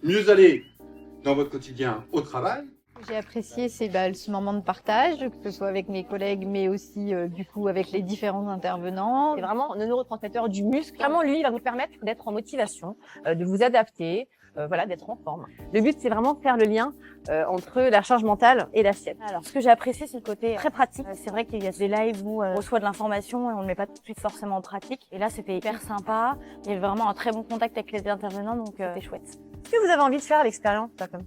mieux aller dans votre quotidien au travail. J'ai apprécié ce moment de partage, que ce soit avec mes collègues, mais aussi du coup avec les différents intervenants. C'est vraiment le neurotransmetteur du muscle. Vraiment, lui, il va vous permettre d'être en motivation, de vous adapter, voilà, d'être en forme. Le but, c'est vraiment de faire le lien entre la charge mentale et l'assiette. Alors, ce que j'ai apprécié, c'est le côté très pratique. C'est vrai qu'il y a des lives où on reçoit de l'information et on ne le met pas tout de suite forcément en pratique. Et là, c'était hyper sympa. Il y avait vraiment un très bon contact avec les intervenants, donc c'était chouette. Est-ce que vous avez envie de faire l'expérience, là, comme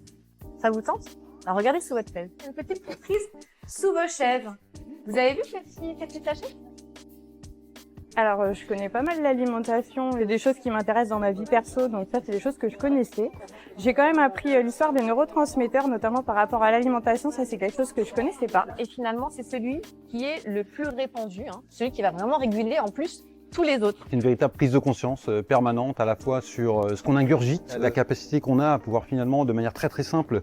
ça vous tente? Alors, regardez sous votre chaise. Une petite prise sous vos chaises. Vous avez vu ces petits sachets? Alors, je connais pas mal l'alimentation, il y a des choses qui m'intéressent dans ma vie perso, donc ça, c'est des choses que je connaissais. J'ai quand même appris l'histoire des neurotransmetteurs, notamment par rapport à l'alimentation, ça c'est quelque chose que je connaissais pas. Et finalement, c'est celui qui est le plus répandu, celui qui va vraiment réguler en plus tous les autres. C'est une véritable prise de conscience permanente à la fois sur ce qu'on ingurgite, la capacité qu'on a à pouvoir finalement de manière très très simple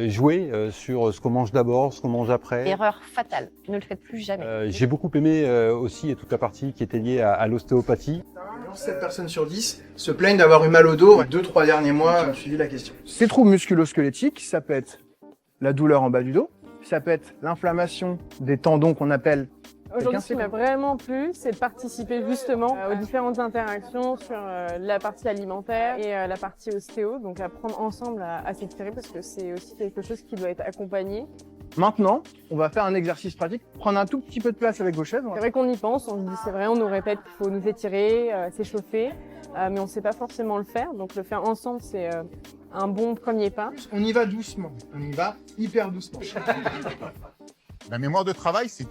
jouer sur ce qu'on mange d'abord, ce qu'on mange après. Erreur fatale, ne le faites plus jamais. J'ai beaucoup aimé aussi toute la partie qui était liée à l'ostéopathie. 7 personnes sur 10 se plaignent d'avoir eu mal au dos 2-3 derniers mois, suivi la question. Ces troubles musculo-squelettiques, ça peut être la douleur en bas du dos, ça peut être l'inflammation des tendons qu'on appelle. Aujourd'hui, ce qui m'a vraiment plu, c'est de participer justement aux différentes interactions sur la partie alimentaire et la partie ostéo, donc apprendre ensemble à s'étirer parce que c'est aussi quelque chose qui doit être accompagné. Maintenant, on va faire un exercice pratique, prendre un tout petit peu de place avec vos chaises. C'est vrai qu'on y pense, on se dit c'est vrai, on nous répète qu'il faut nous étirer, s'échauffer, mais on ne sait pas forcément le faire, donc le faire ensemble c'est un bon premier pas. On y va doucement, on y va hyper doucement. La mémoire de travail, c'est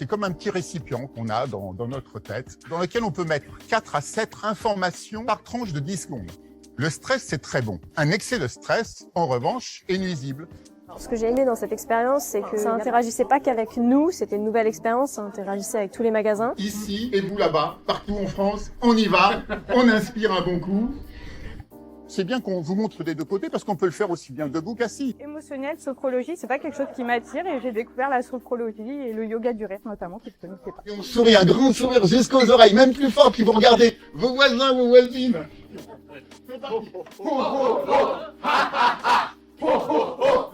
comme un petit récipient qu'on a dans notre tête, dans lequel on peut mettre 4 à 7 informations par tranche de 10 secondes. Le stress, c'est très bon. Un excès de stress, en revanche, est nuisible. Ce que j'ai aimé dans cette expérience, c'est que ça interagissait pas qu'avec nous, c'était une nouvelle expérience, ça interagissait avec tous les magasins. Ici et vous là-bas, partout en France, on y va, on inspire un bon coup. C'est bien qu'on vous montre des deux côtés parce qu'on peut le faire aussi bien debout qu'assis. Émotionnel, sophrologie, c'est pas quelque chose qui m'attire et j'ai découvert la sophrologie et le yoga du rêve notamment que je connaissais pas. Et on sourit, un grand sourire jusqu'aux oreilles, même plus fort, puis vous regardez vos voisins, vos voisines.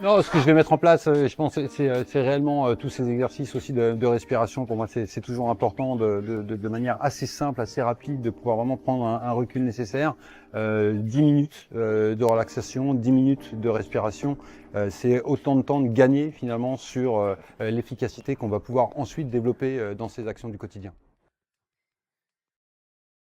Non, ce que je vais mettre en place, je pense, c'est réellement tous ces exercices aussi de respiration. Pour moi, c'est toujours important de manière assez simple, assez rapide, de pouvoir vraiment prendre un recul nécessaire. 10 minutes de relaxation, 10 minutes de respiration, c'est autant de temps de gagner finalement sur l'efficacité qu'on va pouvoir ensuite développer dans ces actions du quotidien.